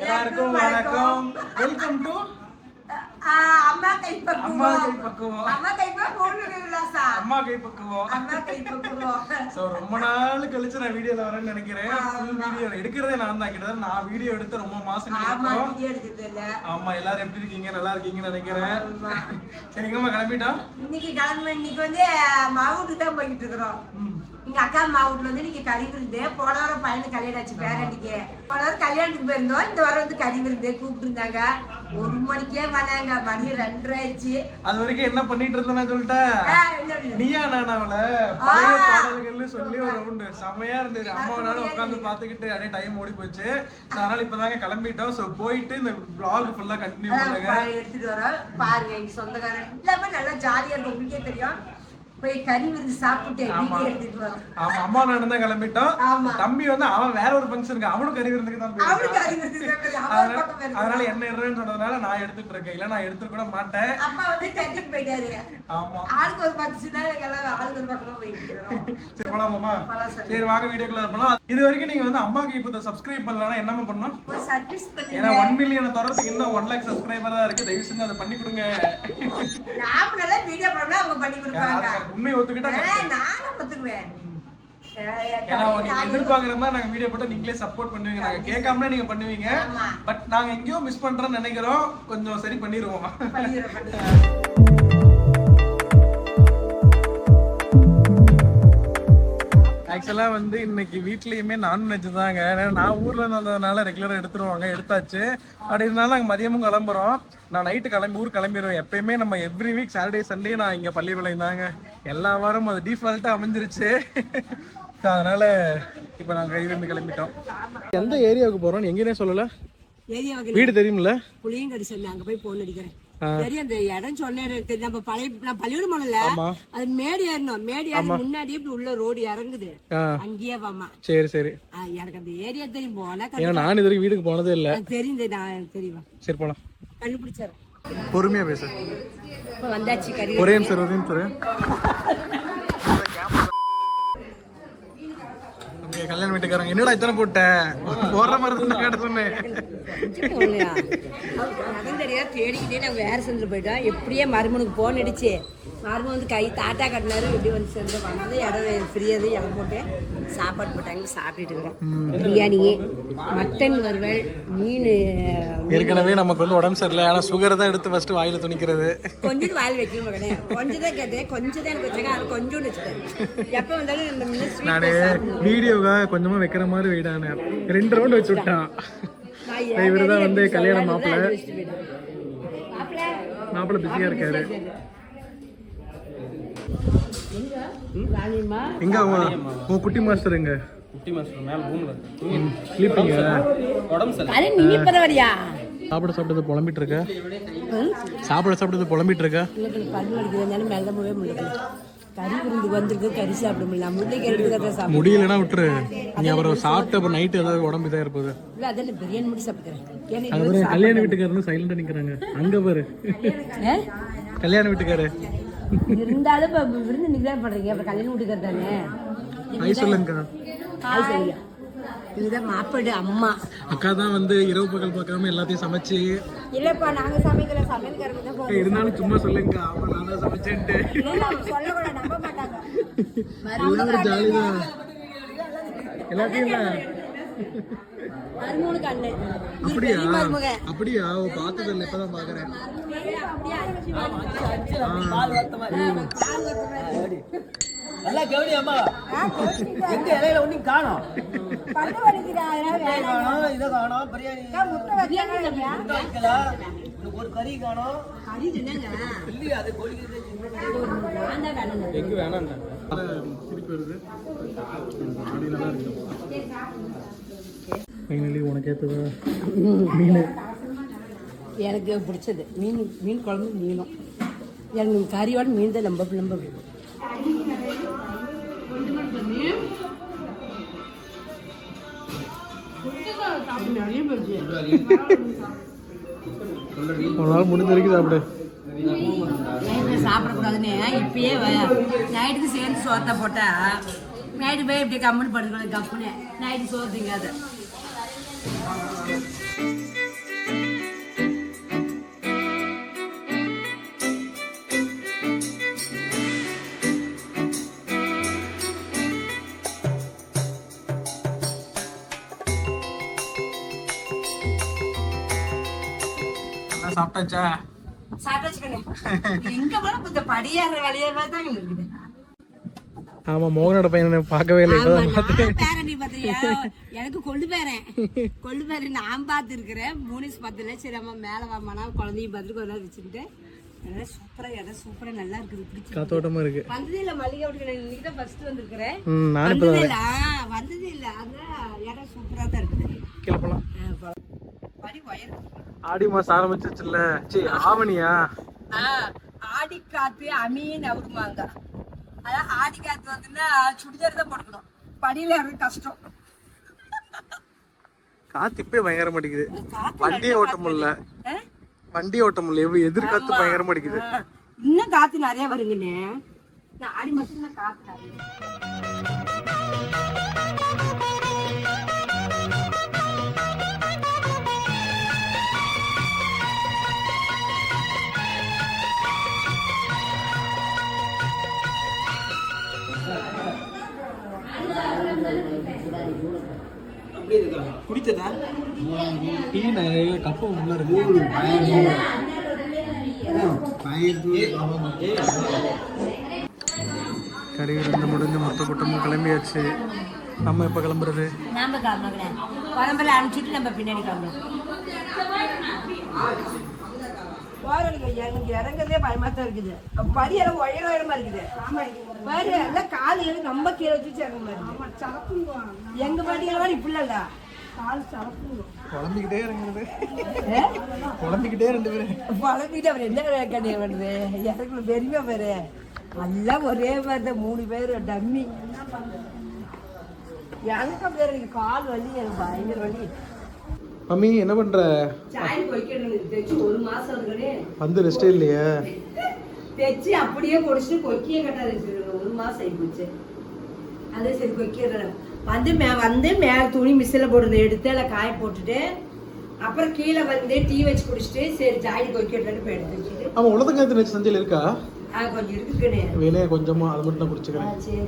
எல்லாருக்கும் வணக்கம். Welcome to அம்மா கை பக்குவம். சோ ரொம்ப நாள் கழிச்சு நான் வீடியோல வரேன்னு நினைக்கிறேன். ஃபுல் வீடியோ எடுக்கிறதே நான் தான். கிட்டத்தட்ட நான் வீடியோ எடுத்து ரொம்ப மாசம் ஆமா. எல்லாரும் எப்படி இருக்கீங்க? நல்லா இருக்கீங்கன்னு நினைக்கிறேன். சரிங்கம்மா, கிளம்பிட்டோம். இன்னைக்கு வந்து மாவூட்டுக்கு தான் போயிட்டு இருக்கிறோம். எங்க அக்கா மாவூட்ல வந்து இன்னைக்கு கறி விருந்து. போன வாரம் பையனுக்கு கல்யாணம் ஆச்சு, பேரண்டிக்கு. போன வாரம் கல்யாணத்துக்கு போயிருந்தோம். இந்த வாரம் வந்து கறி விருந்து கூப்பிட்டு இருந்தாங்க. 1 மணிக்கே வந்தாங்க. மணி 2:30 ஆயிடுச்சு. அது வரைக்கும் என்ன பண்ணிட்டு இருந்தேன்னு சொல்லிட்டேன். நீயா நானாவல பழைய பாடல்கள்னு சொல்லி ஒரு ரவுண்டு செமையா இருந்தது. அம்மாவனால உட்காந்து பாத்துக்கிட்டு அப்படியே டைம் ஓடி போச்சு. அதனால இப்பதாங்க கிளம்பிட்டோம். சோ போயிட்டு இந்த vlog ஃபுல்லா கண்டினியூ பண்ணுங்க. எடுத்துட்டு வரோம் பாருங்க. எங்க சொந்தக்காரன் எல்லாமே நல்லா ஜாலியா இருக்கும். உங்களுக்கே தெரியும். போய் கறி விருந்து சாப்பிட்டு எடுத்துட்டு வரோம். ஆமா, அம்மா நானும் தான் கிளம்பிட்டோம். தம்பி வந்து அவன் வேற ஒரு ஃபங்க்ஷனுக்கு அவனும் கறி விருந்துக்கு தான் போயிருக்கான். அதனால என்ன இருன்னு சொன்னதுனால நான் எடுத்துட்டு இருக்கேன். இல்ல நான் எடுத்துட்டு கூட மாட்டேன். அப்பா வந்து கட்டிட்டு போயிட்டாரு. ஆமா, ஆளுக்கு ஒரு ஃபங்க்ஷன் ஆளுக்கு ஒரு பக்கம் போயிட்டு. சரி போலாமா? சரி வாங்க வீடியோக்குள்ள போலாம். இது வரைக்கும் நீங்க வந்து அம்மாக்கு இப்ப சப்ஸ்கிரைப் பண்ணலனா என்னமா பண்ணனும்? ஒரு சர்வீஸ் பண்ணுங்க. ஏன்னா 1 மில்லியன் தொடர்றதுக்கு இன்னும் 1 லாக் சப்ஸ்கிரைபர் தான் இருக்கு. தயவு செஞ்சு அதை பண்ணி கொடுங்க. நாம நல்லா வீடியோ பண்ணா அவங்க பண்ணி கொடுப்பாங்க. உண்மையை ஒத்துக்கிட்டா நானும் ஒத்துக்குவேன். ஏன்னா நீங்க எதிர்பார்க்குற மாதிரி நாங்க வீடியோ போட்டு நீங்களே சப்போர்ட் பண்ணுவீங்க. நாங்க கேட்காமலே நீங்க பண்ணுவீங்க. பட் நாங்க எங்கேயோ மிஸ் பண்றோம்னு நினைக்கிறோம். கொஞ்சம் சரி பண்ணிடுவோம். ஆக்சுவலா வந்து இன்னைக்கு வீட்லயுமே நான்வெஜ் தாங்க. நான் ஊர்ல இருந்ததுனால ரெகுலரா எடுத்துருவாங்க. எடுத்தாச்சு. அப்படி இருந்தாலும் நாங்கள் மதியமும் கிளம்புறோம். நான் நைட்டு ஊர் கிளம்பிடுவேன். எப்பயுமே நம்ம எவ்ரி வீக் சாட்டர்டே சண்டே நான் இங்கே பள்ளிப்பாளையம் தாங்க. எல்லா வாரமும் அது டிஃபால்ட்டாக அமைஞ்சிருச்சு. அதனால இப்போ நாங்கள் கைவிருந்து கிளம்பிட்டோம். எந்த ஏரியாவுக்கு போகிறோம் எங்கேனே சொல்லலை. வீடு தெரியுமில்ல? புளியங்கடி சொல்லி அங்கே போய் போன் அடிக்கிறேன். சரி, அந்த இடம் சொன்னேன். நம்ம பள்ளியூர் மணல அது மேடு ஏறணும். மேடு ஏறி முன்னாடி இப்படி உள்ள ரோடு இறங்குது. அங்கேயே வாமா. சரி சரி, எனக்கு அந்த ஏரியா தெரியும். போனா நான் இது வரைக்கும் வீட்டுக்கு போனதே இல்ல. தெரியும், நான் தெரியுமா. சரி போலாம். கண்டுபிடிச்சாரு. பொறுமையா பேச. வந்தாச்சு கறி. ஒரே நிமிஷம். கல்யாண வீட்டுக்காரங்க என்னடா இத்தனை போட்ட போடுற மாதிரி தான் கேட்ட சொன்னேன். தேடிக்கிட்டே நாங்கள் வேற செஞ்சுட்டு போயிட்டோம். எப்படியே மருமனுக்கு போன் அடிச்சு மருமன் வந்து கை தாட்டா கட்டினாரு. எப்படி வந்து சேர்ந்து வந்து இடம் ஃப்ரீயாக இடம் போட்டு சாப்பாடு போட்டாங்க. சாப்பிட்டுட்டு இருக்கிறோம். பிரியாணி, மட்டன் வறுவல், மீன். ஏற்கனவே நமக்கு வந்து உடம்பு சரியில்லை. ஆனால் சுகர் தான் எடுத்து ஃபர்ஸ்ட் வாயில துணிக்கிறது. கொஞ்சம் வாயில் வைக்கணும் மகனே. கொஞ்சம் தான் கேட்டேன். கொஞ்சம் தான் எனக்கு வச்சுருக்கேன். அது கொஞ்சம் வச்சுட்டேன். எப்போ வந்தாலும் நானே வீடியோவாக கொஞ்சமாக வைக்கிற மாதிரி வீடான 2 ரவுண்ட் வச்சு விட்டான். இவருதான் வந்து கல்யாண மாப்பிள்ளை பிஸியா இருக்காரு. எங்க உன் குட்டி மாஸ்டர் எங்க? குட்டி மாஸ்டர் மேல ரூம்ல ஸ்லீப்பிங். உடம்பு சரியில்லை. நீ இப்ப வரியா? சாப்பிட்டது புலம்பிட்டு இருக்க. சாப்பிட்டது புலம்பிட்டு இருக்க. பல்லு வலிக்கிறதுனால மெல்ல போவே முடியல. கறி விருந்து வந்திருக்கு. கறி சாப்பிட முடியல. முள்ளை முடியலன்னா விட்டுரு. நீ அப்புறம் சாப்பிட்டு அப்புறம் நைட்டு ஏதாவது உடம்பு இதா இருப்பது. இல்ல அதெல்லாம் பிரியாணி மட்டும் சாப்பிட்டுக்கிறேன். அப்புறம் கல்யாண வீட்டுக்காரன்னு சைலண்டா நிக்கிறாங்க. அங்க பாரு கல்யாண வீட்டுக்காரு. இருந்தாலும் இப்ப விருந்து நிக்கிறார் பண்றீங்க. அப்புறம் கல்யாண வீட்டுக்காரு தானே. ஹாய் சொல்லுங்க. ஹாய் சொல்லுங்க. இதுதான் மாப்பிள்ளை அம்மா. அக்கா தான் வந்து இரவு பகல் பார்க்காம எல்லாத்தையும் சமைச்சு. இல்லப்பா நாங்க சமைக்கல, சமையல்காரங்க தான். இருந்தாலும் சும்மா சொல்லுங்க. ஆமா நான் தான் சமைச்சேன்ட்டு. சொல்ல கூட நம்ப மாட்டாங்க. எல்லாரும் ஜாலிதான். எல்லாத்தையும் மருமகனுக்கு அண்ணன். அப்படியா? பார்த்தது இல்லை, இப்பதான் பாக்குறேன். நல்லா கவனி அம்மா. எந்த இலையில ஒண்ணும் காணோம். இதை காணோம். பிரியாணி ஒரு கறி காணோம். இல்லையா? அது எங்க வேணாம். திருப்பி வருது. நல்லா இருக்கு. ஃபைனலி உனக்கு ஏற்றதா மீன்? எனக்கு பிடிச்சது மீன் குழம்பு. மீனும் எனக்கு கறியோட மீன் தான் ரொம்ப பிடிக்கும். முடிஞ்ச வரைக்கும் சாப்பிடு. சாப்பிடக்கூடாதுன்னு இப்பயே நைட்டுக்கு சேர்ந்து சோத்தை போட்டா நைட்டு போய் இப்படி கம்முன்னு படுத்துக்கணும். கப்புன்னு நைட்டு சோறு திங்காத. சாப்பிட்டாச்சா? சாப்பிட்டாச்சுக்கண்ணே. எங்க போனா கொஞ்சம் படியேற வேலையே தான் இருக்குது. ஆமா, மோகனோட பையனை பார்க்கவே இல்லை. பேரண்டி பாத்தியா? எனக்கு கொள்ளு பேரன் நான் பார்த்து இருக்கிறேன். மூனிஸ் பார்த்துல. சரி அம்மா மேல வாமானா குழந்தையும் பார்த்துட்டு கொஞ்ச நேரம் வச்சுக்கிட்டு சூப்பரா இடம் சூப்பரா நல்லா இருக்குது. காத்தோட்டமா இருக்கு. வந்ததே இல்ல மல்லிகை வீட்டுக்கு. இன்னைக்கு தான் ஃபர்ஸ்ட் வந்திருக்கிறேன். வந்ததே இல்ல. அந்த இடம் சூப்பரா தான் இருக்குது. கீழே போலாம். படி வயர். ஆடி மாசம் ஆரம்பிச்சிச்சுல்ல. சரி ஆவணியா? ஆடி காத்து அமீன் அவருமாங்க. அதான் ஆடி காத்து வந்துன்னா சுடிதார் தான் போட்டுக்கணும். படியில இறங்க கஷ்டம். காத்து இப்பவே பயங்கர மாட்டேங்குது. வண்டியே ஓட்ட முடியல. வண்டி ஓட்ட முடியல. எப்படி எதிர்காத்து பயங்கரமா அடிக்குது. இன்னும் காத்து நிறைய வருங்கண்ணே. ஆடி மாசம் தான் காத்து நிறைய. குடித்ததா? டீ நிறைய கப்பு உள்ள இருக்கு. கறி விருந்து முடிஞ்சு மொத்த கூட்டமும் கிளம்பியாச்சு. நம்ம எப்ப கிளம்புறது? நாம கிளம்புறேன். பரம்பரை அனுப்பிச்சுட்டு நம்ம பின்னாடி கிளம்புறோம். எனக்கு இறங்குறதே பயமா தான் இருக்குது. படியெல்லாம் உயரமா இருக்குது. பாரு எல்லாம் காலு நம்ம கீழே வச்சு இறங்க மாதிரி. எங்க படியெல்லாம் இப்படி இல்ல. கால் சரப்புங்க. குழம்பிக்கிட்டே இறங்குறது. குழம்பிக்கிட்டே 2 பேரும். குழம்பிட்டு அவர் என்ன கண்டிய பண்ணுது? இறங்குல பெருமையா பேரு. எல்லாம் ஒரே மாதிரி 3 பேர் டம்மி. எனக்கு அப்படியே எனக்கு கால் வலி. எனக்கு பயங்கர வலி. மம்மி என்ன பண்ற? சாய் கொய்க்கிறது தைச்சு 1 மாசம் இருக்குனே. வந்து ரெஸ்டே இல்லையா? தைச்சு அப்படியே குடிச்சிட்டு கொக்கியே கட்டாத வச்சிருக்கேன். 1 மாசம் ஆகி போச்சு. அதே சரி கொக்கிறேன். வந்து மேல துணி மிஷின்ல போடுறது எடுத்து அதில் காய போட்டுட்டு அப்புறம் கீழே வந்து டீ வச்சு குடிச்சிட்டு சரி ஜாடி கொய்க்கிறேன்னு போய் எடுத்து வச்சுட்டு. அவன் உலகங்காத்து வச்சு சஞ்சல் இருக்கா? கொஞ்சம் இருக்குனே. வேலையா கொஞ்சமா அதை மட்டும் தான் குடிச்சுக்கிறேன். சரி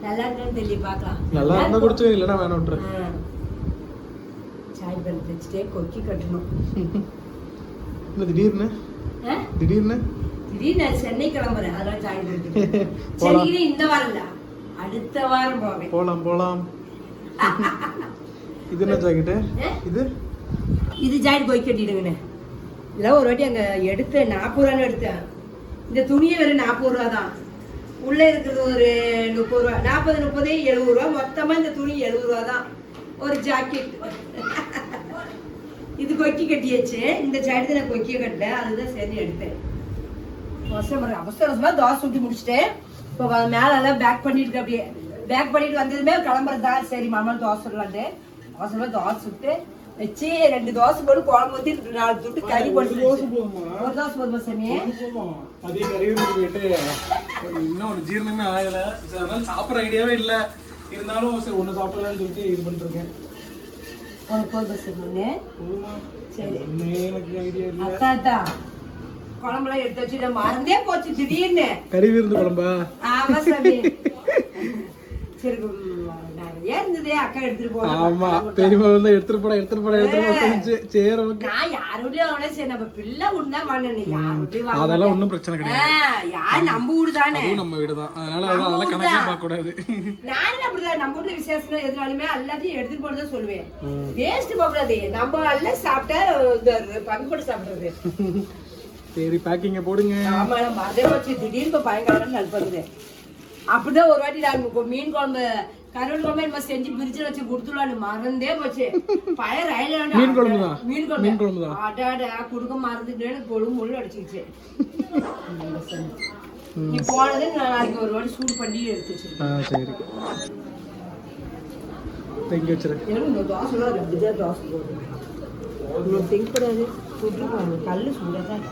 நல்லா இருக்குன்னு தெரியல பார்க்கலாம். நல்லா இருந்தா குடிச்சுக்கிறேன், இல்லைன்னா வேணாம் விட்டுறேன். சாய் பண்ணி வச்சுட்டே கொக்கி கட்டணும். என்ன திடீர்னு சென்னை கிளம்புறேன். அதெல்லாம் சாய் பண்ணிட்டு சென்னைக்கு இந்த வாரம் இல்ல அடுத்த வாரம் போவேன். போலாம். இது என்ன ஜாக்கெட்டு? இது ஜாக்கெட் போய் கட்டிடுங்கண்ணே. இதெல்லாம் ஒரு வாட்டி அங்க எடுத்தேன். 40 ரூபான்னு எடுத்தேன். இந்த துணியை வெறும் 40 ரூபா தான். உள்ள இருக்கிறது ஒரு 30 ரூபா. 40 70 ரூபா. மொத்தமா இந்த துணி 70 ரூபா தான் ஒரு ஜாக்கெட். இது கொக்கி கட்டியாச்சு. இந்த ஜாக்கெட் நான் கொக்கிய கட்டல. அதுதான் சரி எடுத்தேன். அவசரமா தோசை ஊட்டி முடிச்சுட்டேன். இப்போ மேல எல்லாம் பேக் பண்ணிட்டு அப்படியே பேக் பண்ணிட்டு வந்ததுமே கிளம்புறதா. சரி மாமா தோசை சுடலான்ட்டு அவசரமா தோசை சுட்டு வச்சு 2 தோசை போட்டு குழம்பு ஊற்றி 4 துட்டு கறி போட்டு. ஒரு தோசை போதுமா சாமி? அதே கறி போயிட்டு இன்னும் ஒரு ஜீரணமே ஆகல. அதனால சாப்பிட்ற ஐடியாவே இல்லை. இருந்தாலும் சரி ஒன்று சாப்பிடலான்னு சொல்லிட்டு இது பண்ணிருக்கேன். சரி அத்தா குழம்புலாம் எடுத்து வச்சு மறந்தே போச்சு திடீர்னு. கறி விருந்து குழம்பா? ஆமா சாமி. சரி இருந்ததே அக்கா எடுத்துட்டு போறேன். ஆமா பெரியமா வந்து எடுத்துட்டு போட சரி ஓகே. நான் யாரோடய அவனே சரி நம்ம பிள்ளை உண்டா வாங்கணும். அதெல்லாம் ஒன்றும் பிரச்சனை கிடையாது. யார் நம்ம வீடு தானே, நம்ம வீடு தான். அதனால அதெல்லாம் கணக்கே பார்க்க கூடாது. நானும் அப்படிதான். நம்ம வீட்டுல விசேஷம் எதுனாலுமே எல்லாத்தையும் எடுத்துட்டு போறதான் சொல்லுவேன். வேஸ்ட் போகக்கூடாது. நம்ம எல்லாம் சாப்பிட்டா பங்கு போட்டு சாப்பிடுறது. சரி பேக்கிங்க போடுங்க. ஆமா அதே வச்சு திடீர்னு பயங்கரம் நல்படுது. அப்படிதான் ஒரு வாட்டி நான் மீன் குழம்பு கருவல் குழம்பு நம்ம செஞ்சு பிரிட்ஜில் வச்சு கொடுத்துடலான்னு மறந்தே போச்சு. பழைய ரயில் மீன் குழம்பு அடாடா குடுக்க மறந்துட்டேன்னு கொழும்பு முள்ளு அடிச்சுக்கிச்சு. நீ போனது நாளைக்கு ஒரு வாட்டி சூடு பண்ணி எடுத்து வச்சிருக்கேன். சரி தேங்க்யூ வச்சிருக்கேன். தோசை 2 தோசை போடுறேன். திங்க் கூடாது சுட்டு கல் சூடாதான்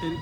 சரி